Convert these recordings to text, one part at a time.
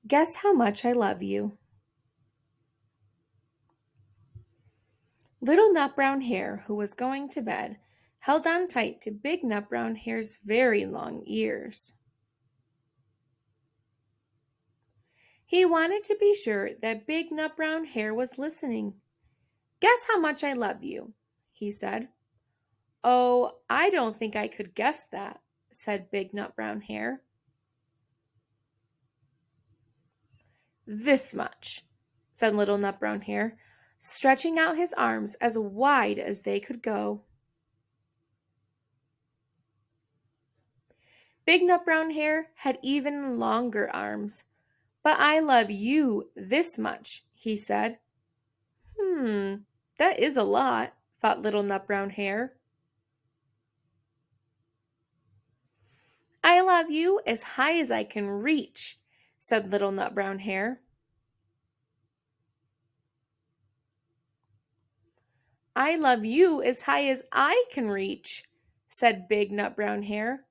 Guess how much I love you. Little Nut Brown Hare, who was going to bed, held on tight to Big Nut Brown Hare's very long ears. He wanted to be sure that Big Nut Brown Hare was listening. Guess how much I love you, he said. Oh, I don't think I could guess that, said Big Nut Brown Hare. This much, said Little Nut Brown Hare, stretching out his arms as wide as they could go. Big Nut Brown Hare had even longer arms. But I love you this much, he said. That is a lot, thought Little Nut Brown Hare. I love you as high as I can reach, said Little Nut Brown Hare. I love you as high as I can reach, said Big Nut Brown Hare.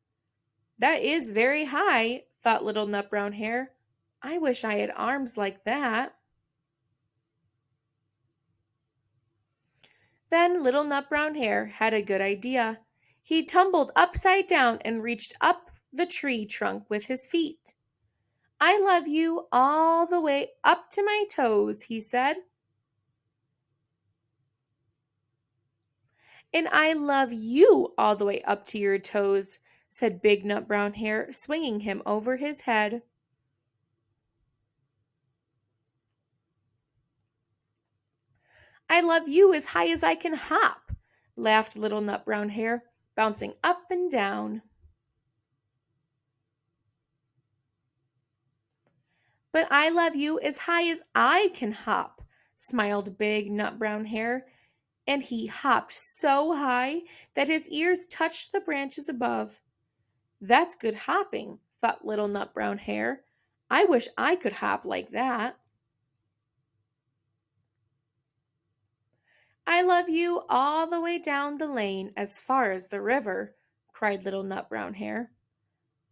That is very high, thought Little Nut Brown Hare. I wish I had arms like that. Then Little Nut Brown Hare had a good idea. He tumbled upside down and reached up the tree trunk with his feet. I love you all the way up to my toes, he said. And I love you all the way up to your toes, said Big Nut Brown Hare, swinging him over his head. I love you as high as I can hop, laughed Little Nut Brown Hare, bouncing up and down. But I love you as high as I can hop, smiled Big Nut Brown Hare, and he hopped so high that his ears touched the branches above. That's good hopping, thought Little Nut Brown Hare. I wish I could hop like that. I love you all the way down the lane as far as the river, cried Little Nut Brown Hare.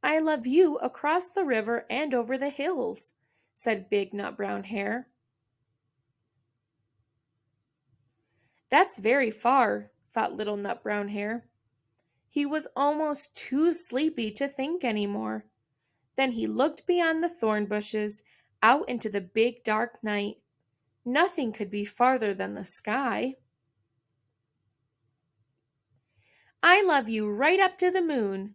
I love you across the river and over the hills, said Big Nut Brown Hare. That's very far, thought Little Nut Brown Hare. He was almost too sleepy to think any more. Then he looked beyond the thorn bushes, out into the big dark night. Nothing could be farther than the sky. I love you right up to the moon,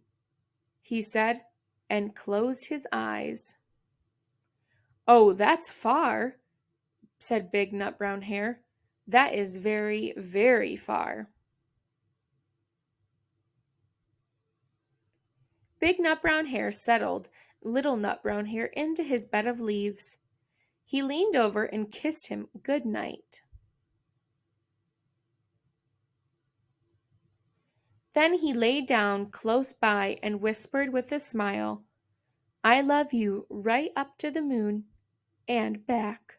he said, and closed his eyes. Oh, that's far, said Big Nut Brown Hare. That is very, very far. Big Nut Brown Hare settled Little Nut Brown Hare into his bed of leaves. He leaned over and kissed him good night. Then he lay down close by and whispered with a smile, I love you right up to the moon and back.